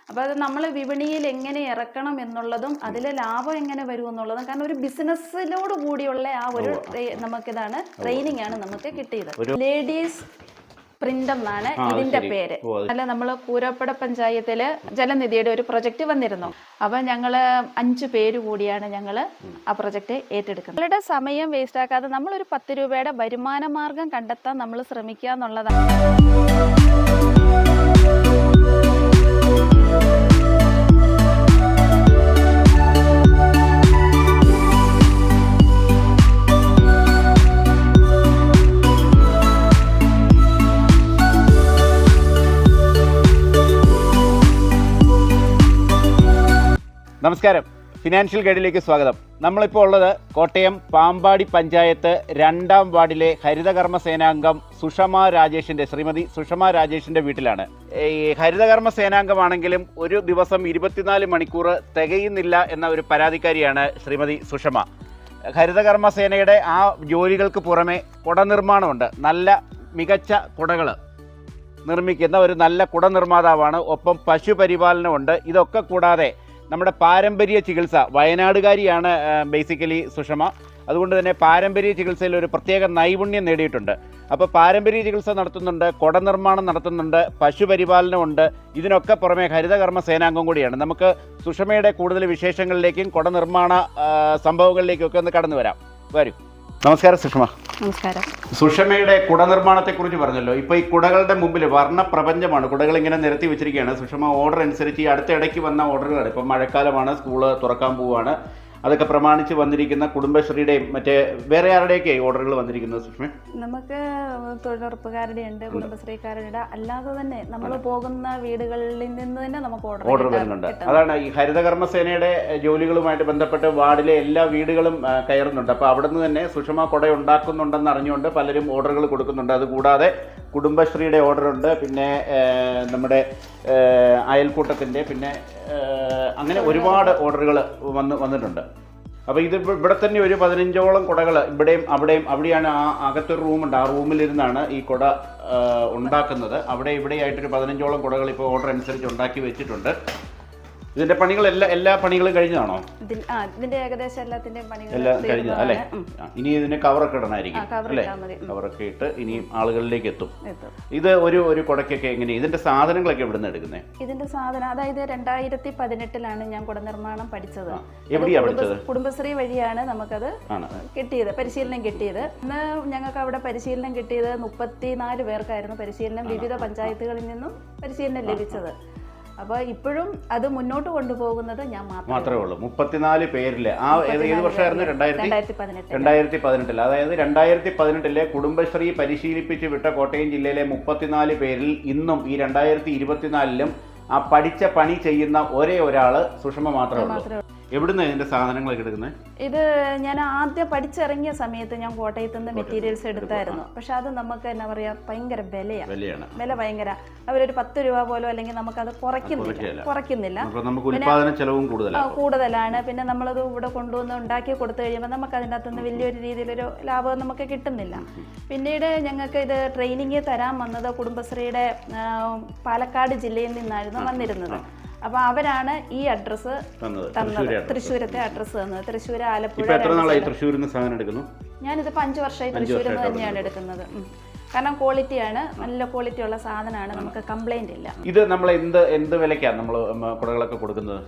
അപ്പോൾ അത് നമ്മൾ വിപണിയിൽ എങ്ങനെ ഇറക്കണം എന്നുള്ളതും അതിലെ ലാഭം എങ്ങനെ വരും എന്നുള്ളതും, കാരണം ഒരു ബിസിനസ്സിനോട് കൂടിയുള്ള ആ ഒരു നമുക്കിതാണ് ട്രെയിനിങ് ആണ് നമുക്ക് കിട്ടിയത്. ലേഡീസ് പ്രിന്റ് എന്നാണ് ഇതിന്റെ പേര്. അല്ല, നമ്മൾ കൂരപ്പട പഞ്ചായത്തില് ജലനിധിയുടെ ഒരു പ്രൊജക്ട് വന്നിരുന്നു. അപ്പൊ ഞങ്ങള് 5 പേര് കൂടിയാണ് ഞങ്ങള് ആ പ്രൊജക്ട് ഏറ്റെടുക്കുന്നത്. നമ്മളുടെ സമയം വേസ്റ്റ് ആക്കാതെ നമ്മളൊരു 10 രൂപയുടെ വരുമാന മാർഗം കണ്ടെത്താൻ നമ്മൾ ശ്രമിക്കുക എന്നുള്ളതാണ്. നമസ്കാരം, ഫിനാൻഷ്യൽ ഗൈഡിലേക്ക് സ്വാഗതം. നമ്മളിപ്പോൾ ഉള്ളത് കോട്ടയം പാമ്പാടി പഞ്ചായത്ത് 2ാം വാർഡിലെ ഹരിതകർമ്മ സേനാംഗം ശ്രീമതി സുഷമ രാജേഷിൻ്റെ വീട്ടിലാണ്. ഈ ഹരിതകർമ്മ സേനാംഗമാണെങ്കിലും ഒരു ദിവസം 24 മണിക്കൂർ തികയുന്നില്ല എന്ന ഒരു പരാതിക്കാരിയാണ് ശ്രീമതി സുഷമ. ഹരിതകർമ്മ സേനയുടെ ആ ജോലികൾക്ക് പുറമെ കുട നിർമ്മാണമുണ്ട്. നല്ല മികച്ച കുടകൾ നിർമ്മിക്കുന്ന ഒരു നല്ല കുട നിർമ്മാതാവാണ്. ഒപ്പം പശുപരിപാലനമുണ്ട്. ഇതൊക്കെ കൂടാതെ നമ്മുടെ പാരമ്പര്യ ചികിത്സ, വയനാടുകാരിയാണ് ബേസിക്കലി സുഷമ. അതുകൊണ്ട് തന്നെ പാരമ്പര്യ ചികിത്സയിൽ ഒരു പ്രത്യേക നൈപുണ്യം നേടിയിട്ടുണ്ട്. അപ്പോൾ പാരമ്പര്യ ചികിത്സ നടത്തുന്നുണ്ട്, കുട നിർമ്മാണം നടത്തുന്നുണ്ട്, പശുപരിപാലനമുണ്ട്. ഇതിനൊക്കെ പുറമെ ഹരിതകർമ്മ സേനാംഗം കൂടിയാണ്. നമുക്ക് സുഷമയുടെ കൂടുതൽ വിശേഷങ്ങളിലേക്കും കുട നിർമ്മാണ സംഭവങ്ങളിലേക്കും ഒക്കെ ഒന്ന് കടന്നു വരാം. വരും. നമസ്കാരം സുഷമ. നമസ്കാരം. സുഷമയുടെ കുട നിർമ്മാണത്തെക്കുറിച്ച് പറഞ്ഞല്ലോ. ഇപ്പോൾ ഈ കുടകളുടെ മുമ്പിൽ വർണ്ണപ്രപഞ്ചമാണ്. കുടകൾ ഇങ്ങനെ നിരത്തി വെച്ചിരിക്കുകയാണ്. സുഷമ ഓർഡർ അനുസരിച്ച് ഈ അടുത്ത ഇടയ്ക്ക് വന്ന ഓർഡറുകളാണ്. ഇപ്പം മഴക്കാലമാണ്, സ്കൂള് തുറക്കാൻ പോവുകയാണ്. അതൊക്കെ പ്രമാണിച്ച് വന്നിരിക്കുന്ന കുടുംബശ്രീയുടെയും മറ്റേ വേറെ ആരുടെയൊക്കെ ഓർഡറുകൾ വന്നിരിക്കുന്നത് സുഷമ? നമുക്ക് തൊഴിലുറപ്പുകാരുടെ ഉണ്ട്, കുടുംബശ്രീക്കാരുടെ, അല്ലാതെ തന്നെ നമ്മൾ പോകുന്ന വീടുകളിൽ നിന്ന് തന്നെ നമുക്ക് ഓർഡർ വരുന്നുണ്ട്. അതാണ് ഈ ഹരിതകർമ്മ സേനയുടെ ജോലികളുമായിട്ട് ബന്ധപ്പെട്ട് വാർഡിലെ എല്ലാ വീടുകളും കയറുന്നുണ്ട്. അപ്പോൾ അവിടെ നിന്ന് തന്നെ സുഷമ കുട ഉണ്ടാക്കുന്നുണ്ടെന്ന് അറിഞ്ഞുകൊണ്ട് പലരും ഓർഡറുകൾ കൊടുക്കുന്നുണ്ട്. അതുകൂടാതെ കുടുംബശ്രീയുടെ ഓർഡറുണ്ട്, പിന്നെ നമ്മുടെ അയൽക്കൂട്ടത്തിൻ്റെ, പിന്നെ അങ്ങനെ ഒരുപാട് ഓർഡറുകൾ വന്നിട്ടുണ്ട്. അപ്പോൾ ഇത് ഇവിടെ തന്നെ ഒരു 15ഓളം കുടകൾ ഇവിടെയും അവിടെയാണ് ആ അകത്തൊരു റൂമുണ്ട്. ആ റൂമിലിരുന്നാണ് ഈ കുട ഉണ്ടാക്കുന്നത്. അവിടെ ഇവിടെയായിട്ടൊരു 15ഓളം കുടകൾ ഇപ്പോൾ ഓർഡർ അനുസരിച്ച് ഉണ്ടാക്കി വെച്ചിട്ടുണ്ട്. ഇതിന്റെ പണികൾ എല്ലാ പണികളും കഴിഞ്ഞതാണോ? ഇതിന്റെ ഏകദേശം എല്ലാത്തിന്റെയും പണികൾ എല്ലാം കഴിഞ്ഞത് അല്ലേ? ഇനി ഇതിന് കവറൊക്കെ ഇടണമായിരിക്കും അല്ലേ? കവറൊക്കെ ഇട്ട് ഇനിയും ആളുകളിലേക്ക് എത്തും. ഇത് ഒരു കുടക്കൊക്കെ എങ്ങനെ ഇതിന്റെ സാധനങ്ങളൊക്കെ എവിടെ നിന്ന് എടുക്കുന്നത്? ഇതിന്റെ സാധനം, അതായത് 2018 ഞാൻ കുട നിർമ്മാണം പഠിച്ചത്. എവിടെയാ പഠിച്ചത്? കുടുംബശ്രീ വഴിയാണ് നമുക്കത് കിട്ടിയത്, പരിശീലനം കിട്ടിയത്. ഇന്ന് ഞങ്ങൾക്ക് അവിടെ പരിശീലനം കിട്ടിയത് 34 പേർക്കായിരുന്നു പരിശീലനം. വിവിധ പഞ്ചായത്തുകളിൽ നിന്നും പരിശീലനം ലഭിച്ചത്. അപ്പോൾ ഇപ്പോഴും അത് മുന്നോട്ട് കൊണ്ടുപോകുന്നത് ഞാൻ മാത്രമേ ഉള്ളൂ. 34 പേരില്. ആ ഏത് വർഷമായിരുന്നു? 2018. അതായത് 2018 കുടുംബശ്രീ പരിശീലിപ്പിച്ച് വിട്ട കോട്ടയം ജില്ലയിലെ 34 പേരിൽ ഇന്നും ഈ 2024 ആ പഠിച്ച പണി ചെയ്യുന്ന ഒരേ ഒരാള് സുഷമ മാത്രമേ ഉള്ളൂ. എവിടുന്ന് ഇതിന്റെ സാധനങ്ങളൊക്കെ എടുക്കുന്നത്? ഇത് ഞാൻ ആദ്യം പഠിച്ചിറങ്ങിയ സമയത്ത് ഞാൻ കോട്ടയത്ത് നിന്ന് മെറ്റീരിയൽസ് എടുത്തായിരുന്നു. പക്ഷെ അത് നമുക്ക് എന്നാ പറയാ, ഭയങ്കര വില ഭയങ്കര. അവരൊരു 10 രൂപ പോലും അല്ലെങ്കിൽ നമുക്കത് കുറയ്ക്കുന്നില്ല. കൂടുതലാണ്. പിന്നെ നമ്മളത് ഇവിടെ കൊണ്ടുവന്ന് ഉണ്ടാക്കി കൊടുത്തു കഴിയുമ്പോൾ നമുക്ക് അതിൻ്റെ അകത്തുനിന്ന് വലിയൊരു രീതിയിലൊരു ലാഭം നമുക്ക് കിട്ടുന്നില്ല. പിന്നീട് ഞങ്ങൾക്ക് ഇത് ട്രെയിനിങ് തരാൻ വന്നത് കുടുംബശ്രീയുടെ പാലക്കാട് ജില്ലയിൽ നിന്നായിരുന്നു വന്നിരുന്നത്. അപ്പൊ അവരാണ് ഈ അഡ്രസ്സ് തന്നത്, തൃശ്ശൂരത്തെ അഡ്രസ്സ് തന്നത്. തൃശ്ശൂർ, ആലപ്പുഴ. ഞാനിതിപ്പോൾ 5 വർഷമായി തൃശ്ശൂരിൽ നിന്ന് തന്നെയാണ് എടുക്കുന്നത്. കാരണം ക്വാളിറ്റിയാണ്, നല്ല ക്വാളിറ്റി ഉള്ള സാധനമാണ്, നമുക്ക് കംപ്ലൈന്റ് ഇല്ല. ഇത് നമ്മൾ എന്ത് വിലക്കാണ് നമ്മൾ കുടകളൊക്കെ കൊടുക്കുന്നത്?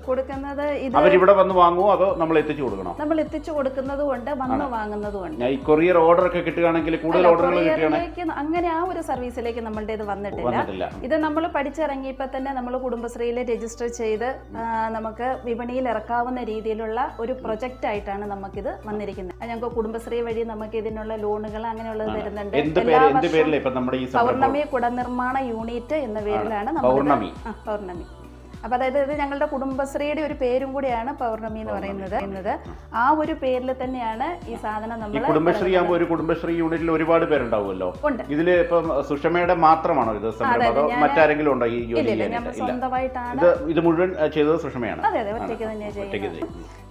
ഇത് അവരിവിടെ വന്ന് വാങ്ങുമോ അതോ നമ്മൾ എത്തിച്ചു കൊടുക്കണോ? നമ്മൾ എത്തിച്ചു കൊടുക്കുന്നതും ഉണ്ട്, വന്ന് വാങ്ങുന്നതും ഉണ്ട്. ഈ കൊറിയർ ഓർഡർ ഒക്കെ കിട്ടുകയാണെങ്കിൽ കൂടുതൽ ഓർഡറുകൾ അങ്ങനെ ആ ഒരു സർവീസിലേക്ക് നമ്മളുടെ ഇത് വന്നിട്ടില്ല. ഇത് നമ്മൾ പഠിച്ചിറങ്ങിയപ്പോൾ തന്നെ നമ്മൾ കുടുംബശ്രീയിൽ രജിസ്റ്റർ ചെയ്ത് നമുക്ക് വിപണിയിൽ ഇറക്കാവുന്ന രീതിയിലുള്ള ഒരു പ്രൊജക്റ്റ് ആയിട്ടാണ് നമുക്കിത് വന്നിരിക്കുന്നത്. ഞങ്ങൾക്ക് കുടുംബശ്രീ വഴി നമുക്ക് ഇതിനുള്ള ലോണുകൾ അങ്ങനെയുള്ളത് തരുന്നുണ്ട്. പൗർണമി കുട നിർമ്മാണ യൂണിറ്റ് എന്ന പേരിലാണ് പൗർണമി. അപ്പൊ അതായത് ഇത് ഞങ്ങളുടെ കുടുംബശ്രീയുടെ ഒരു പേരും കൂടിയാണ് പൗർണമി എന്ന് പറയുന്നത്. ആ ഒരു പേരിൽ തന്നെയാണ് ഈ സാധനം നമ്മൾ. കുടുംബശ്രീ ആകുമ്പോൾ ഒരു കുടുംബശ്രീ യൂണിറ്റിൽ ഒരുപാട് പേരുണ്ടാവുമല്ലോ. ഇതില് ഇപ്പം സുഷമയുടെ മാത്രമാണോ ഇത്? മറ്റാരെങ്കിലും ഉണ്ടോ ഈ ജോലി? സ്വന്തമായിട്ടാണ് ഇത് മുഴുവൻ ചെയ്തത് സുഷമയാണ്. അതെ, ഒറ്റയ്ക്ക് തന്നെയാണ് ചെയ്യുന്നത്.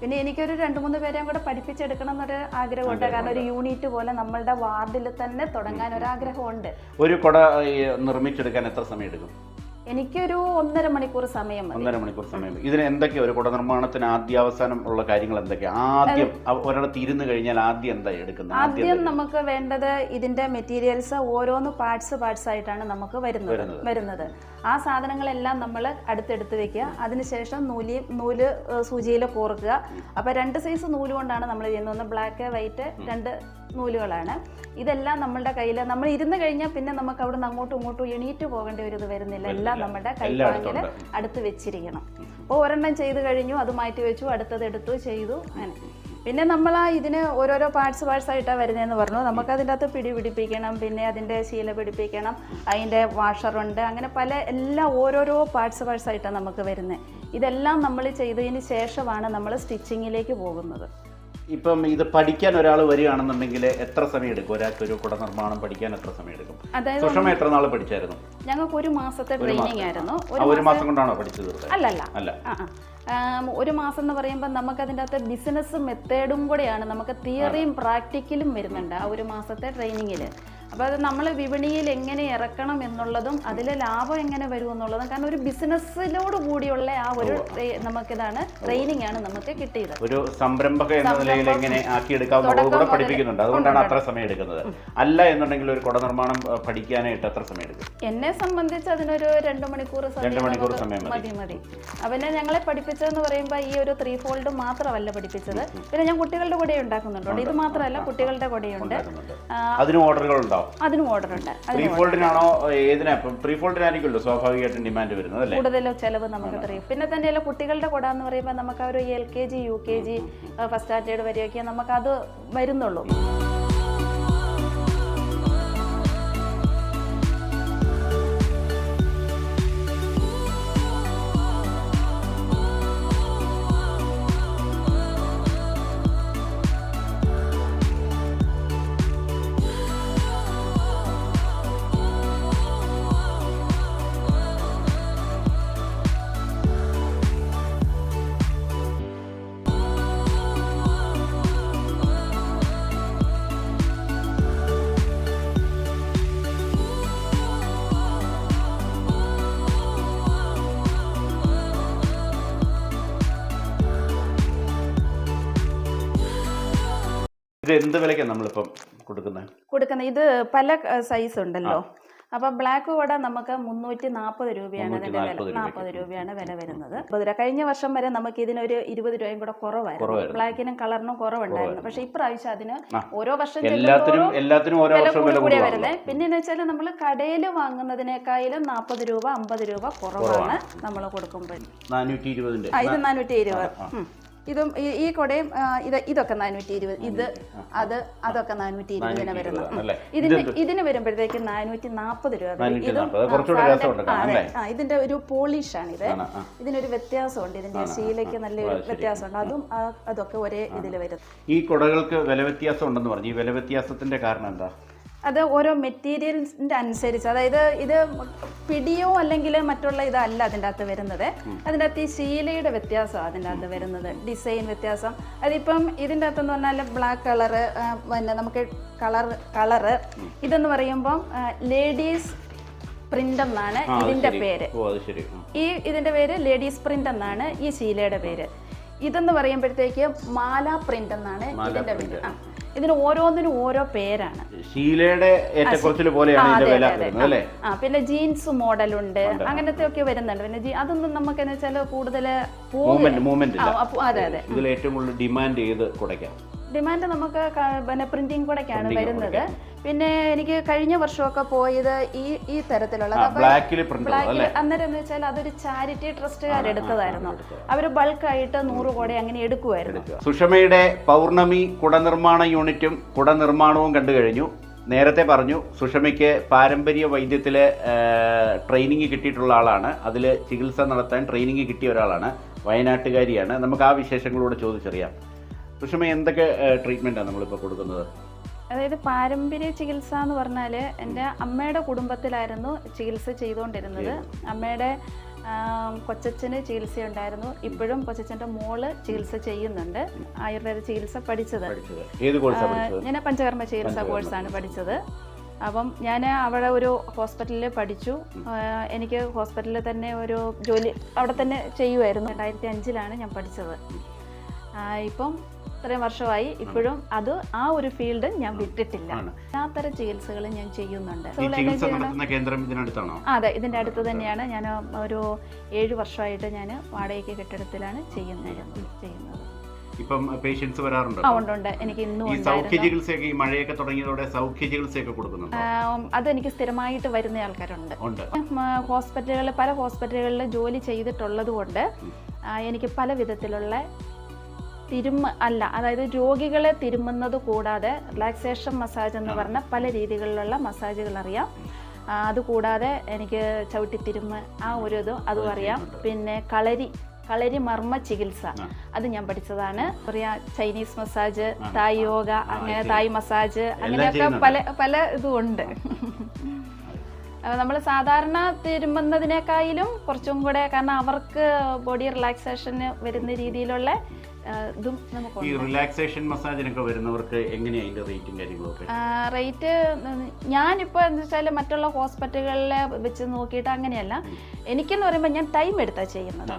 പിന്നെ എനിക്കൊരു 2-3 പേരെയും കൂടെ പഠിപ്പിച്ചെടുക്കണം എന്നൊരു ആഗ്രഹമുണ്ട്. കാരണം ഒരു യൂണിറ്റ് പോലെ നമ്മളുടെ വാർഡിൽ തന്നെ തുടങ്ങാൻ ഒരു ആഗ്രഹമുണ്ട്. ഒരു കുട നിർമ്മിച്ചെടുക്കാൻ എത്ര സമയം എടുക്കും? എനിക്കൊരു 1.5 മണിക്കൂർ സമയം മതി. 1.5 മണിക്കൂർ സമയം. ഇതിന് എന്തൊക്കെയാ ഒരു കുട നിർമ്മാണത്തിന് ആദ്യാവസാനം ഉള്ള കാര്യങ്ങൾ എന്തൊക്കെയാ? ആദ്യം ഒരിടത്ത് ഇരുന്ന് കഴിഞ്ഞാൽ ആദ്യം എന്താ എടുക്കുന്നത്? ആദ്യം നമുക്ക് വേണ്ടത് ഇതിന്റെ മെറ്റീരിയൽസ് ഓരോന്ന് പാർട്സ് ആയിട്ടാണ് നമുക്ക് വരുന്നത്. ആ സാധനങ്ങളെല്ലാം നമ്മൾ അടുത്തെടുത്ത് വെക്കുക. അതിനുശേഷം നൂല് സൂചിയിൽ കോർക്കുക. അപ്പോൾ 2 സൈസ് നൂല് കൊണ്ടാണ് നമ്മൾ ചെയ്യുന്നത്. ഒന്ന് ബ്ലാക്ക് വൈറ്റ് 2 നൂലുകളാണ്. ഇതെല്ലാം നമ്മളുടെ കയ്യിൽ നമ്മൾ ഇരുന്ന് കഴിഞ്ഞാൽ പിന്നെ നമുക്ക് അവിടെ നിന്ന് അങ്ങോട്ടും ഇങ്ങോട്ടും എണീറ്റ് പോകേണ്ട ഒരു ഇത് വരുന്നില്ല. എല്ലാം നമ്മുടെ കൈപ്പാങ്ങിൽ അടുത്ത് വെച്ചിരിക്കണം. അപ്പോൾ ഒരെണ്ണം ചെയ്ത് കഴിഞ്ഞു, അത് മാറ്റി വെച്ചു, അടുത്തത് എടുത്തു ചെയ്തു. അങ്ങനെ പിന്നെ നമ്മൾ ഇതിന് ഓരോരോ പാർട്സ് ആയിട്ടാണ് വരുന്നതെന്ന് പറഞ്ഞു. നമുക്ക് അതിൻ്റെ അകത്ത് പിടിപ്പിക്കണം, പിന്നെ അതിൻ്റെ ശീല പിടിപ്പിക്കണം, അതിൻ്റെ വാഷറുണ്ട്, അങ്ങനെ എല്ലാം ഓരോരോ പാർട്സ് ആയിട്ടാണ് നമുക്ക് വരുന്നത്. ഇതെല്ലാം നമ്മൾ ചെയ്തതിന് ശേഷമാണ് നമ്മൾ സ്റ്റിച്ചിങ്ങിലേക്ക് പോകുന്നത്. ഇപ്പം ഇത് പഠിക്കാൻ ഒരാൾ വരികയാണെന്നുണ്ടെങ്കിൽ എത്ര സമയം എടുക്കും? ഒരാൾക്ക് ഒരു കുട നിർമ്മാണം പഠിക്കാൻ എത്ര സമയം എടുക്കും? അതായത് സുഷമ എത്ര നാൾ പഠിച്ചായിരുന്നു? ഞങ്ങൾക്ക് 1 മാസത്തെ ട്രെയിനിങ് ആയിരുന്നു. 1 മാസം കൊണ്ടാണോ പഠിച്ചത്? അല്ല 1 മാസം എന്ന് പറയുമ്പോൾ നമുക്ക് അതിൻ്റെ അകത്ത് ബിസിനസ് മെത്തേഡും കൂടെയാണ്. നമുക്ക് തിയറിയും പ്രാക്ടിക്കലും വരുന്നുണ്ട് ആ 1 മാസത്തെ ട്രെയിനിങ്ങിൽ. അപ്പോൾ അത് നമ്മൾ വിപണിയിൽ എങ്ങനെ ഇറക്കണം എന്നുള്ളതും അതിൽ ലാഭം എങ്ങനെ വരും എന്നുള്ളതും, കാരണം ഒരു ബിസിനസ്സിലോട് കൂടിയുള്ള ആ ഒരു നമുക്കിതാണ് ട്രെയിനിങ് ആണ് നമുക്ക് കിട്ടിയത്. ഒരു സംരംഭക എന്ന നിലയിൽ എങ്ങനെ ആക്കിയെടുക്കാവുന്ന കൂടെ പഠിപ്പിക്കുന്നുണ്ട്. അതുകൊണ്ടാണ് അത്ര സമയം എടുക്കുന്നത്. അല്ല എന്നുണ്ടെങ്കിൽ ഒരു കുട നിർമ്മാണം പഠിക്കാനായിട്ട് എത്ര സമയം എടുക്കും? എന്നെ സംബന്ധിച്ച് അതിനൊരു 2 മണിക്കൂർ സമയം മതി. പിന്നെ ഞങ്ങളെ പഠിപ്പിച്ചതെന്ന് പറയുമ്പോൾ ഈ ഒരു 3 ഫോൾഡ് മാത്രമല്ല പഠിപ്പിച്ചത്. പിന്നെ ഞാൻ കുട്ടികളുടെ കൂടെ ഉണ്ടാക്കുന്നുണ്ട്. ഇത് മാത്രമല്ല, കുട്ടികളുടെ കൂടെയുണ്ട്. അതിനും ഓർഡറുകളുണ്ടോ? അതിനും ഓർഡർ ഉണ്ട്. 3 ഫോൾഡിനാണോ? ഏതിനാ? 3 ഫോൾഡിനായിരിക്കുമല്ലോ സ്വാഭാവികമായിട്ടും ഡിമാൻഡ് വരുന്നത് അല്ലേ? കൂടുതൽ ചെലവ് നമുക്ക് അറിയും. പിന്നെ തന്നെയല്ല, കുട്ടികളുടെ കൂടെ എന്ന് പറയുമ്പോൾ നമുക്ക് ഒരു LKG UKG ഫസ്റ്റ് സ്റ്റാൻഡേർഡ് വരെയൊക്കെ നമുക്കത് വരുന്നുള്ളൂ. ഇത് എന്ത് വിലയ്ക്കാണ് നമ്മളിപ്പം കൊടുക്കുന്നത്? ഇത് പല സൈസ് ഉണ്ടല്ലോ. അപ്പൊ ബ്ലാക്ക് കുട നമുക്ക് 340 രൂപയാണ് ഇതിന്റെ വില. 40 രൂപയാണ് വില വരുന്നത്. കഴിഞ്ഞ വർഷം വരെ നമുക്ക് ഇതിനൊരു 20 രൂപയും കൂടെ കുറവായിരുന്നു. ബ്ലാക്കിനും കളറിനും കുറവുണ്ടായിരുന്നു. പക്ഷെ ഇപ്രാവശ്യം അതിന് ഓരോ വർഷം വില കൂടിയ വരുന്നത്. പിന്നെന്ന് വെച്ചാൽ നമ്മൾ കടയിൽ വാങ്ങുന്നതിനേക്കാളും 40 രൂപ 50 രൂപ കുറവാണ് നമ്മൾ കൊടുക്കുമ്പോൾ. ഇത് 420. ഇതും ഈ കൊടയും ഇതൊക്കെ 420. അതൊക്കെ 420 വരുന്നത്. ഇതിന് വരുമ്പോഴത്തേക്ക് 440 രൂപ. ഇതിന്റെ ഒരു പോളിഷാണ് ഇത്. ഇതിനൊരു വ്യത്യാസമുണ്ട്. ഇതിന്റെ ശീലയ്ക്ക് നല്ലൊരു വ്യത്യാസമുണ്ട്. അതൊക്കെ ഒരേ ഇതിൽ വരും. ഈ കൊടകൾക്ക് വില വ്യത്യാസം ഉണ്ടെന്ന് പറഞ്ഞു. ഈ വില വ്യത്യാസത്തിന്റെ കാരണം എന്താ? അത് ഓരോ മെറ്റീരിയൽസിൻ്റെ അനുസരിച്ച്, അതായത് ഇത് പിടിയോ അല്ലെങ്കിൽ മറ്റുള്ള ഇതല്ല അതിൻ്റെ അകത്ത് വരുന്നത്. അതിൻ്റെ അകത്ത് ഈ ശീലയുടെ വ്യത്യാസമാണ് അതിൻ്റെ അകത്ത് വരുന്നത്, ഡിസൈൻ വ്യത്യാസം. അതിപ്പം ഇതിൻ്റെ അകത്തെന്ന് പറഞ്ഞാൽ ബ്ലാക്ക് കളറ്, പിന്നെ നമുക്ക് കളറ് ഇതെന്ന് പറയുമ്പം ലേഡീസ് പ്രിന്റ് എന്നാണ് ഇതിൻ്റെ പേര്. ഇതിൻ്റെ പേര് ലേഡീസ് പ്രിന്റ് എന്നാണ് ഈ ശീലയുടെ പേര്. ഇതെന്ന് പറയുമ്പോഴത്തേക്ക് മാല പ്രിന്റ് എന്നാണ് ഇതിൻ്റെ പേര്. ഇതിന് ഓരോന്നിനും ഓരോ പേരാണ്. ശീലയുടെ ഏറ്റക്കുറച്ചിൽ പോലെയാണ് ഇതിന്റെ വില വരുന്നത് അല്ലേ? പിന്നെ ജീൻസ് മോഡലുണ്ട്, അങ്ങനത്തെ ഒക്കെ വരുന്നുണ്ട്. പിന്നെ അതൊന്നും നമുക്ക് എന്ന് വെച്ചാൽ കൂടുതൽ മൂവ്മെന്റ്. അതെ. ഇതിൽ ഏറ്റവും കൂടുതൽ ഡിമാൻഡ് ചെയ്ത് കൊടുക്കാം. ഡിമാൻഡ് നമുക്ക് പിന്നെ പ്രിന്റിംഗ് കൂടെയൊക്കെയാണ് വരുന്നത്. പിന്നെ എനിക്ക് കഴിഞ്ഞ വർഷമൊക്കെ പോയത് ഈ തരത്തിലുള്ള അന്നേരം എന്ന് വെച്ചാൽ അതൊരു ചാരിറ്റി ട്രസ്റ്റുകാരെടുത്തതായിരുന്നു. അവർ ബൾക്കായിട്ട് 100 കോടി അങ്ങനെ എടുക്കുമായിരുന്നു. സുഷമയുടെ പൗർണമി കുട നിർമ്മാണ യൂണിറ്റും കുട നിർമ്മാണവും കണ്ടു കഴിഞ്ഞു. നേരത്തെ പറഞ്ഞു സുഷമയ്ക്ക് പാരമ്പര്യ വൈദ്യത്തിൽ ട്രെയിനിങ് കിട്ടിയിട്ടുള്ള ആളാണ്. അതിൽ ചികിത്സ നടത്താൻ ട്രെയിനിങ് കിട്ടിയ ഒരാളാണ്. വയനാട്ടുകാരിയാണ്. നമുക്ക് ആ വിശേഷങ്ങളോട് ചോദിച്ചറിയാം. സുഷമ, എന്തൊക്കെ ട്രീറ്റ്മെൻറ്റാണ് നമ്മളിപ്പോൾ കൊടുക്കുന്നത്? അതായത് പാരമ്പര്യ ചികിത്സ എന്ന് പറഞ്ഞാൽ എൻ്റെ അമ്മയുടെ കുടുംബത്തിലായിരുന്നു ചികിത്സ ചെയ്തുകൊണ്ടിരുന്നത്. അമ്മയുടെ കൊച്ചച്ഛന് ചികിത്സയുണ്ടായിരുന്നു. ഇപ്പോഴും കൊച്ചച്ഛൻ്റെ മോള് ചികിത്സ ചെയ്യുന്നുണ്ട്. ആയുർവേദ ചികിത്സ പഠിച്ചത്. ഏത് കോഴ്സാണ് പഠിച്ചത്? ഞാൻ പഞ്ചകർമ്മ ചികിത്സ കോഴ്സാണ് പഠിച്ചത്. അപ്പം ഞാൻ അവിടെ ഒരു ഹോസ്പിറ്റലിൽ പഠിച്ചു. എനിക്ക് ഹോസ്പിറ്റലിൽ തന്നെ ഒരു ജോലി അവിടെ തന്നെ ചെയ്യുമായിരുന്നു. 2005 ഞാൻ പഠിച്ചത്. ഇപ്പം ഇത്രയും വർഷമായി. ഇപ്പോഴും ആ ഒരു ഫീൽഡ് ഞാൻ വിട്ടിട്ടില്ല. എല്ലാത്തരം ചികിത്സകളും ഞാൻ ചെയ്യുന്നുണ്ട്. അതെ, ഇതിൻ്റെ അടുത്ത് തന്നെയാണ്. ഞാൻ ഒരു 7 വർഷമായിട്ട് ഞാൻ വാടകയ്ക്ക് കെട്ടിടത്തിലാണ് ചെയ്യുന്നത്. ഇപ്പം പേഷ്യൻസ് വരാറുണ്ട്? ഉണ്ട്. എനിക്ക് ഇന്നും സൗഖ്യ ചികിത്സയൊക്കെ ഈ മഴയൊക്കെ തുടങ്ങിയതോടെ സൗഖ്യ ചികിത്സയൊക്കെ കൊടുക്കുന്നുണ്ട്. അത് എനിക്ക് സ്ഥിരമായിട്ട് വരുന്ന ആൾക്കാരുണ്ട്. പല ഹോസ്പിറ്റലുകളിൽ ജോലി ചെയ്തിട്ടുള്ളത് കൊണ്ട് എനിക്ക് പല വിധത്തിലുള്ള അതായത് രോഗികളെ തിരുമുന്നത് കൂടാതെ റിലാക്സേഷൻ മസാജ് എന്ന് പറഞ്ഞ പല രീതികളിലുള്ള മസാജുകൾ അറിയാം. അതുകൂടാതെ എനിക്ക് ചവിട്ടിത്തിരുമ് അതും അറിയാം. പിന്നെ കളരി മർമ്മ ചികിത്സ അത് ഞാൻ പഠിച്ചതാണ്. ചൈനീസ് മസാജ്, തായ് യോഗ, അങ്ങനെ തായ് മസാജ്, അങ്ങനെയൊക്കെ പല ഇതും ഉണ്ട്. നമ്മൾ സാധാരണ തിരുമുന്നതിനേക്കാളും കുറച്ചും കൂടെ, കാരണം അവർക്ക് ബോഡി റിലാക്സേഷന് വരുന്ന രീതിയിലുള്ള ഇതും നമുക്ക്. ഈ റിലാക്സേഷൻ മസാജിനൊക്കെ വരുന്നവർക്ക് എങ്ങനെയാണ് അതിന്റെ റേറ്റും കാര്യങ്ങളൊക്കെ? റേറ്റ് ഞാനിപ്പോൾ എന്താ വെച്ചാൽ മറ്റുള്ള ഹോസ്പിറ്റലുകളിലെ വെച്ച് നോക്കിയിട്ട് അങ്ങനെയല്ല. എനിക്കെന്ന് പറയുമ്പോൾ ഞാൻ ടൈം എടുത്താണ് ചെയ്യുന്നത്.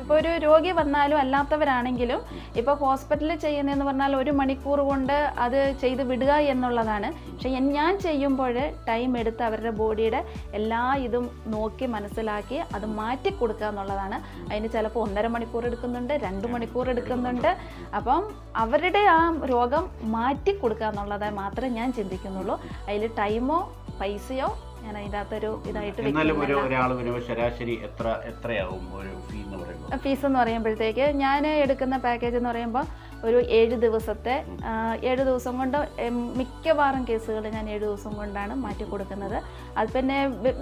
ഇപ്പോൾ ഒരു രോഗി വന്നാലും അല്ലാത്തവരാണെങ്കിലും ഇപ്പോൾ ഹോസ്പിറ്റലിൽ ചെയ്യുന്നതെന്ന് പറഞ്ഞാൽ 1 മണിക്കൂർ കൊണ്ട് അത് ചെയ്ത് വിടുക എന്നുള്ളതാണ്. പക്ഷെ ഞാൻ ചെയ്യുമ്പോൾ ടൈം എടുത്ത് അവരുടെ ബോഡിയുടെ എല്ലാ ഇതും നോക്കി മനസ്സിലാക്കി അത് മാറ്റി കൊടുക്കുക എന്നുള്ളതാണ്. അതിന് ചിലപ്പോൾ 1.5 മണിക്കൂർ എടുക്കുന്നുണ്ട്, 2 മണിക്കൂർ എടുക്കുന്നുണ്ട്. അപ്പം അവരുടെ ആ രോഗം മാറ്റി കൊടുക്കുക എന്നുള്ളത് മാത്രമേ ഞാൻ ചിന്തിക്കുന്നുള്ളൂ. അതിൽ ടൈമോ പൈസയോ ഞാൻ അതിൻ്റെ അകത്തൊരു ഇതായിട്ട് ഫീസ് എന്ന് പറയുമ്പോഴത്തേക്ക് ഞാൻ എടുക്കുന്ന പാക്കേജ് എന്ന് പറയുമ്പോൾ ഒരു 7 ദിവസം കൊണ്ട് മിക്കവാറും കേസുകൾ ഞാൻ 7 ദിവസം കൊണ്ടാണ് മാറ്റി കൊടുക്കുന്നത്. അത് പിന്നെ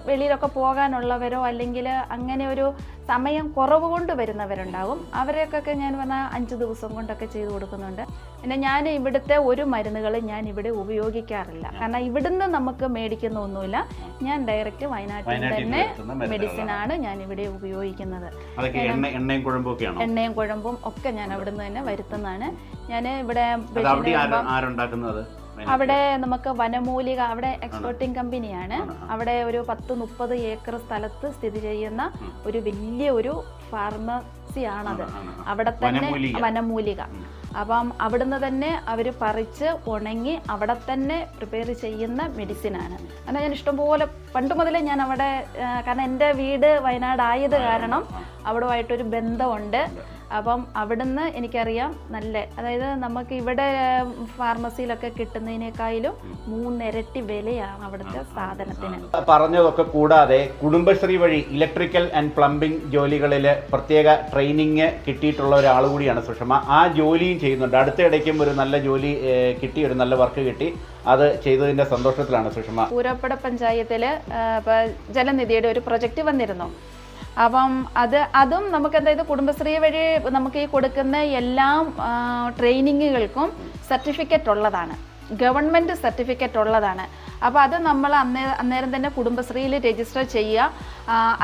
വെളിയിലൊക്കെ പോകാനുള്ളവരോ അല്ലെങ്കിൽ അങ്ങനെ ഒരു സമയം കുറവ് കൊണ്ട് വരുന്നവരുണ്ടാവും. അവരെയൊക്കെ ഞാൻ പറഞ്ഞാൽ 5 ദിവസം കൊണ്ടൊക്കെ ചെയ്ത് കൊടുക്കുന്നുണ്ട്. പിന്നെ ഞാൻ ഇവിടുത്തെ ഒരു മരുന്നുകൾ ഞാൻ ഇവിടെ ഉപയോഗിക്കാറില്ല. കാരണം ഇവിടുന്ന് നമുക്ക് മേടിക്കുന്ന ഒന്നുമില്ല. ഞാൻ ഡയറക്റ്റ് വയനാട്ടിൽ തന്നെ മെഡിസിനാണ് ഞാൻ ഇവിടെ ഉപയോഗിക്കുന്നത്. എണ്ണയും കുഴമ്പും ഒക്കെ ഞാൻ അവിടുന്ന് തന്നെ വരുത്തുന്നതാണ്. ഞാൻ ഇവിടെ അവിടെ നമുക്ക് വനമൂലിക, അവിടെ എക്സ്പോർട്ടിംഗ് കമ്പനിയാണ്. അവിടെ ഒരു 10-30 ഏക്കർ സ്ഥലത്ത് സ്ഥിതി ചെയ്യുന്ന ഒരു വലിയ ഫാർമസി ആണത്. അവിടെ തന്നെ വനമൂലിക. അപ്പം അവിടുന്ന് തന്നെ അവർ പറിച്ച് ഉണങ്ങി അവിടെ തന്നെ പ്രിപ്പയർ ചെയ്യുന്ന മെഡിസിനാണ്. കാരണം ഞാൻ ഇഷ്ടംപോലെ പണ്ട് മുതലേ ഞാൻ അവിടെ, കാരണം എൻ്റെ വീട് വയനാടായത് കാരണം അവിടുമായിട്ടൊരു ബന്ധമുണ്ട്. അപ്പം അവിടുന്ന് എനിക്കറിയാം അതായത് നമുക്ക് ഇവിടെ ഫാർമസിയിലൊക്കെ കിട്ടുന്നതിനേക്കാളും 3 ഇരട്ടി വിലയാണ് അവിടുത്തെ സാധനത്തിന്. പറഞ്ഞതൊക്കെ കൂടാതെ കുടുംബശ്രീ വഴി ഇലക്ട്രിക്കൽ ആൻഡ് പ്ലംബിംഗ് ജോലികളിൽ പ്രത്യേക ട്രെയിനിങ് കിട്ടിയിട്ടുള്ള ഒരാൾ കൂടിയാണ് സുഷമ. ആ ജോലിയും ചെയ്യുന്നുണ്ട്. അടുത്തിടയ്ക്കും ഒരു നല്ല ജോലി കിട്ടി, ഒരു നല്ല വർക്ക് കിട്ടി. അത് ചെയ്തതിന്റെ സന്തോഷത്തിലാണ് സുഷമ. പൂരപ്പട പഞ്ചായത്തിൽ ജലനിധിയുടെ ഒരു പ്രൊജക്റ്റ് വന്നിരുന്നു. അപ്പം അതും നമുക്ക് അതായത് കുടുംബശ്രീ വഴി നമുക്ക് ഈ കൊടുക്കുന്ന എല്ലാ ട്രെയിനിങ്ങുകൾക്കും സർട്ടിഫിക്കറ്റ് ഉള്ളതാണ്, ഗവൺമെൻറ് സർട്ടിഫിക്കറ്റ് ഉള്ളതാണ്. അപ്പോൾ അത് നമ്മൾ അന്നേരം തന്നെ കുടുംബശ്രീയിൽ രജിസ്റ്റർ ചെയ്യുക.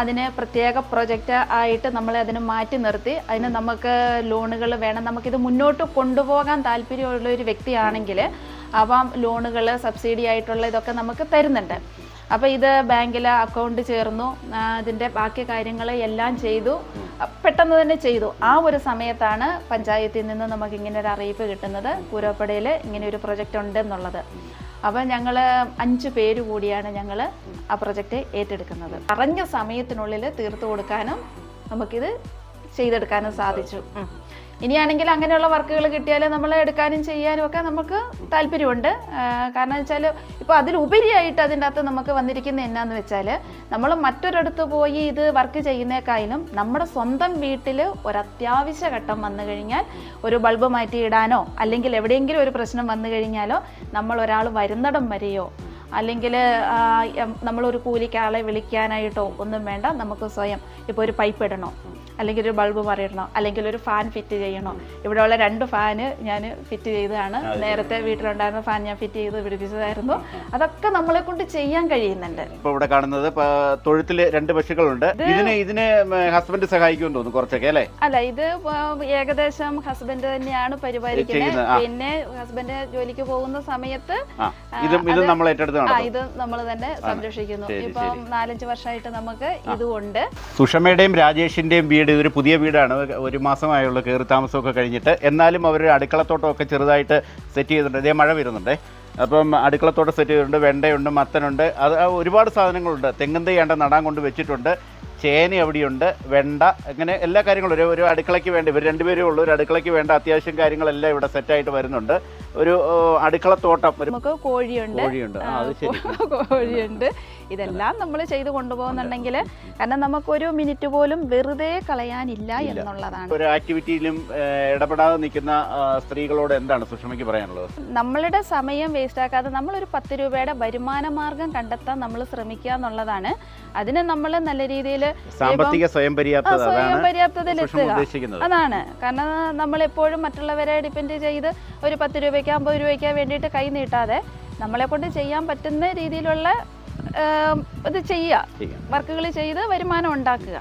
അതിന് പ്രത്യേക പ്രൊജക്റ്റ് ആയിട്ട് നമ്മൾ അതിന് മാറ്റി നിർത്തി അതിന് നമുക്ക് ലോണുകൾ വേണം. നമുക്കിത് മുന്നോട്ട് കൊണ്ടുപോകാൻ താല്പര്യമുള്ള ഒരു വ്യക്തിയാണെങ്കിൽ അപ്പം ലോണുകൾ, സബ്സിഡി ആയിട്ടുള്ള ഇതൊക്കെ നമുക്ക് തരുന്നുണ്ട്. അപ്പോൾ ഇത് ബാങ്കിൽ അക്കൗണ്ട് ചേർന്നു, അതിൻ്റെ ബാക്കി കാര്യങ്ങൾ എല്ലാം ചെയ്തു, പെട്ടെന്ന് തന്നെ ചെയ്തു. ആ ഒരു സമയത്താണ് പഞ്ചായത്തിൽ നിന്ന് നമുക്ക് ഇങ്ങനെ ഒരു അറിയിപ്പ് കിട്ടുന്നത്, പൂരപ്പടയിൽ ഇങ്ങനെ ഒരു പ്രൊജക്റ്റ് ഉണ്ട് എന്നുള്ളത്. അപ്പോൾ ഞങ്ങൾ 5 പേര് കൂടിയാണ് ഞങ്ങൾ ആ പ്രൊജക്റ്റ് ഏറ്റെടുക്കുന്നത്. പറഞ്ഞ സമയത്തിനുള്ളിൽ തീർത്തു കൊടുക്കാനും നമുക്കിത് ചെയ്തെടുക്കാനും സാധിച്ചു. ഇനിയാണെങ്കിൽ അങ്ങനെയുള്ള വർക്കുകൾ കിട്ടിയാൽ നമ്മൾ എടുക്കാനും ചെയ്യാനും ഒക്കെ നമുക്ക് താല്പര്യമുണ്ട്. കാരണം വെച്ചാൽ ഇപ്പോൾ അതിലുപരിയായിട്ട് അതിൻ്റെ അകത്ത് നമുക്ക് വന്നിരിക്കുന്നത് എന്നാന്ന് വെച്ചാൽ നമ്മൾ മറ്റൊരിടത്ത് പോയി ഇത് വർക്ക് ചെയ്യുന്നേക്കാളും നമ്മുടെ സ്വന്തം വീട്ടിൽ ഒരു അത്യാവശ്യ ഘട്ടം വന്നു കഴിഞ്ഞാൽ ഒരു ബൾബ് മാറ്റിയിടാനോ അല്ലെങ്കിൽ എവിടെയെങ്കിലും ഒരു പ്രശ്നം വന്നു കഴിഞ്ഞാലോ നമ്മൾ ഒരാൾ വരുന്നിടം വരെയോ അല്ലെങ്കിൽ നമ്മളൊരു കൂലിക്കാളെ വിളിക്കാനായിട്ടോ ഒന്നും വേണ്ട. നമുക്ക് സ്വയം ഇപ്പോൾ ഒരു പൈപ്പ് ഇടണോ, അല്ലെങ്കിൽ ഒരു ബൾബ് മാറിയിടണോ, അല്ലെങ്കിൽ ഒരു ഫാൻ ഫിറ്റ് ചെയ്യണോ. ഇവിടെയുള്ള 2 ഫാന് ഞാൻ ഫിറ്റ് ചെയ്തതാണ്. നേരത്തെ വീട്ടിലുണ്ടായിരുന്ന ഫാൻ ഞാൻ ഫിറ്റ് ചെയ്ത് പിടിപ്പിച്ചതായിരുന്നു. അതൊക്കെ നമ്മളെ കൊണ്ട് ചെയ്യാൻ കഴിയുന്നുണ്ട്. ഇപ്പോൾ ഇവിടെ കാണുന്നത് തൊഴുത്തിൽ 2 പശുക്കളുണ്ട്. ഇതിനെ ഹസ്ബൻഡ് സഹായിക്കുമെന്ന് തോന്നുന്നു കുറച്ചൊക്കെ അല്ലേ? അല്ല, ഇത് ഏകദേശം ഹസ്ബൻഡ് തന്നെയാണ് പരിപാലിക്കുന്നത്. പിന്നെ ഹസ്ബൻഡ് ജോലിക്ക് പോകുന്ന സമയത്ത് നമ്മൾ ഏറ്റെടുത്ത് നടത്തുന്നത്? ഇത് നമ്മൾ തന്നെ സംരക്ഷിക്കുന്നു. ഇപ്പം 4-5 വർഷമായിട്ട് നമുക്ക് ഇതുകൊണ്ട്. സുഷമയുടെയും രാജേഷിന്റെയും വീട് ഇതൊരു പുതിയ വീടാണ്, 1 മാസമായുള്ള കയറി താമസമൊക്കെ കഴിഞ്ഞിട്ട്. എന്നാലും അവർ അടുക്കളത്തോട്ടമൊക്കെ ചെറുതായിട്ട് സെറ്റ് ചെയ്തിട്ടുണ്ട്. ഇതേ മഴ വരുന്നുണ്ട്. അപ്പം അടുക്കളത്തോട്ടം സെറ്റ് ചെയ്തിട്ടുണ്ട്. വെണ്ടയുണ്ട്, മത്തനുണ്ട്, അത് ഒരുപാട് സാധനങ്ങളുണ്ട്. തെങ്ങും തൈ നടാൻ കൊണ്ട് വെച്ചിട്ടുണ്ട്. ചേന അവിടെയുണ്ട്, വെണ്ട, അങ്ങനെ എല്ലാ കാര്യങ്ങളും ഒരു അടുക്കളയ്ക്ക് വേണ്ട, ഇവർ രണ്ടുപേരേ ഉള്ളൂ, ഒരു അടുക്കളയ്ക്ക് വേണ്ട അത്യാവശ്യം കാര്യങ്ങളെല്ലാം ഇവിടെ സെറ്റായിട്ട് വരുന്നുണ്ട്. ഒരു അടുക്കളത്തോട്ടം, നമുക്ക് കോഴിയുണ്ട്. അത് ശരി, കോഴിയുണ്ട്. ഇതെല്ലാം നമ്മൾ ചെയ്ത് കൊണ്ടുപോകുന്നുണ്ടെങ്കിൽ, കാരണം നമുക്കൊരു മിനിറ്റ് പോലും വെറുതെ കളയാനില്ല എന്നുള്ളതാണ്. ഒരു ആക്ടിവിറ്റിയിലും ഇടപെടാതെ നിൽക്കുന്ന സ്ത്രീകളോട് എന്താണ് സുഷമയ്ക്ക് പറയാനുള്ളത്? നമ്മളുടെ സമയം വേസ്റ്റ് ആക്കാതെ നമ്മളൊരു 10 രൂപയുടെ വരുമാന മാർഗം കണ്ടെത്താൻ നമ്മൾ ശ്രമിക്കുക എന്നുള്ളതാണ്. അതിന് നമ്മൾ നല്ല രീതിയിൽ സാമ്പത്തിക സ്വയം പര്യാപ്തതയിലെത്തുക അതാണ്. കാരണം നമ്മളെപ്പോഴും മറ്റുള്ളവരെ ഡിപ്പെൻഡ് ചെയ്ത് ഒരു 10 രൂപയ്ക്ക് 50 രൂപയ്ക്ക് വേണ്ടിയിട്ട് കൈ നീട്ടാതെ നമ്മളെ കൊണ്ട് ചെയ്യാൻ പറ്റുന്ന രീതിയിലുള്ള ഇത് ചെയ്യുക, വർക്കുകൾ ചെയ്ത് വരുമാനം ഉണ്ടാക്കുക.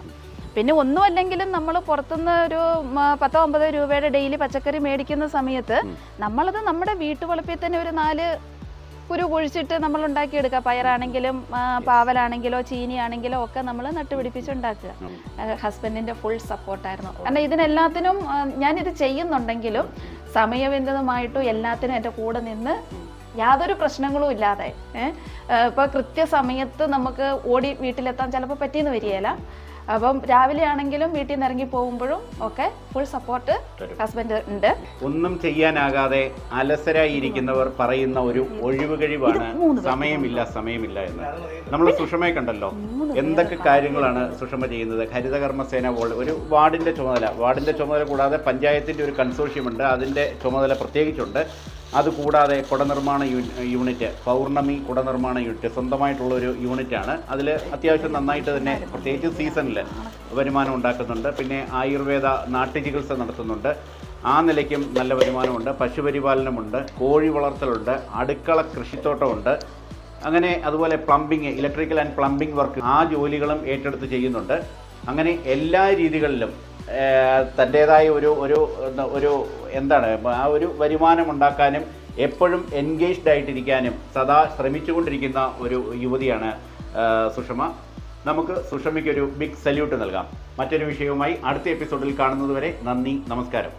പിന്നെ ഒന്നും അല്ലെങ്കിലും നമ്മൾ പുറത്തുനിന്ന് ഒരു 10-50 രൂപയുടെ ഡെയിലി പച്ചക്കറി മേടിക്കുന്ന സമയത്ത് നമ്മളത് നമ്മുടെ വീട്ടുവളപ്പിൽ തന്നെ ഒരു 4 കുരു കുഴിച്ചിട്ട് നമ്മൾ ഉണ്ടാക്കിയെടുക്കുക. പയറാണെങ്കിലും പാവലാണെങ്കിലോ ചീനിയാണെങ്കിലോ ഒക്കെ നമ്മൾ നട്ടുപിടിപ്പിച്ചുണ്ടാക്കുക. ഹസ്ബൻഡിൻ്റെ ഫുൾ സപ്പോർട്ടായിരുന്നു. കാരണം ഇതിനെല്ലാത്തിനും ഞാനിത് ചെയ്യുന്നുണ്ടെങ്കിലും സമയബന്ധിതമായിട്ടും എല്ലാത്തിനും എൻ്റെ കൂടെ നിന്ന് യാതൊരു പ്രശ്നങ്ങളും ഇല്ലാതെ ഇപ്പോൾ കൃത്യസമയത്ത് നമുക്ക് ഓടി വീട്ടിലെത്താൻ ചിലപ്പോൾ പറ്റിയെന്ന് വരികയില്ല. അപ്പം രാവിലെ ആണെങ്കിലും വീട്ടിൽ നിന്ന് ഇറങ്ങി പോകുമ്പോഴും ഒക്കെ ഫുൾ സപ്പോർട്ട് ഹസ്ബൻഡ് ഉണ്ട്. ഒന്നും ചെയ്യാനാകാതെ അലസരായിരിക്കുന്നവർ പറയുന്ന ഒരു ഒഴിവുകഴിവാണ് സമയമില്ല എന്ന്. നമ്മൾ സുഷമയെ കണ്ടല്ലോ, എന്തൊക്കെ കാര്യങ്ങളാണ് സുഷമ ചെയ്യുന്നത്. ഹരിതകർമ്മസേന ഒരു വാർഡിൻ്റെ ചുമതല കൂടാതെ പഞ്ചായത്തിൻ്റെ ഒരു കൺസോർഷ്യമുണ്ട്, അതിൻ്റെ ചുമതല പ്രത്യേകിച്ചുണ്ട്. അതുകൂടാതെ കുടനിർമ്മാണ യൂണിറ്റ്, പൗർണമി കുടനിർമ്മാണ യൂണിറ്റ് സ്വന്തമായിട്ടുള്ളൊരു യൂണിറ്റാണ്. അതിൽ അത്യാവശ്യം നന്നായിട്ട് തന്നെ പ്രത്യേകിച്ച് സീസണിൽ വരുമാനം ഉണ്ടാക്കുന്നുണ്ട്. പിന്നെ ആയുർവേദ നാട്ടുചികിത്സ നടത്തുന്നുണ്ട്, ആ നിലയ്ക്കും നല്ല വരുമാനമുണ്ട്. പശുപരിപാലനമുണ്ട്, കോഴി വളർത്തലുണ്ട്, അടുക്കള കൃഷിത്തോട്ടമുണ്ട്, അങ്ങനെ അതുപോലെ plumbing, electrical and plumbing work, ആ ജോലികളും ഏറ്റെടുത്ത് ചെയ്യുന്നുണ്ട്. അങ്ങനെ എല്ലാ രീതികളിലും തൻ്റേതായ ഒരു എന്താണ് ആ ഒരു വരുമാനം ഉണ്ടാക്കാനും എപ്പോഴും എൻഗേജ്ഡ് ആയിട്ടിരിക്കാനും സദാ ശ്രമിച്ചുകൊണ്ടിരിക്കുന്ന ഒരു യുവതിയാണ് സുഷമ. നമുക്ക് സുഷമയ്ക്കൊരു ബിഗ് സല്യൂട്ട് നൽകാം. മറ്റൊരു വിഷയവുമായി അടുത്ത എപ്പിസോഡിൽ കാണുന്നതുവരെ നന്ദി, നമസ്കാരം.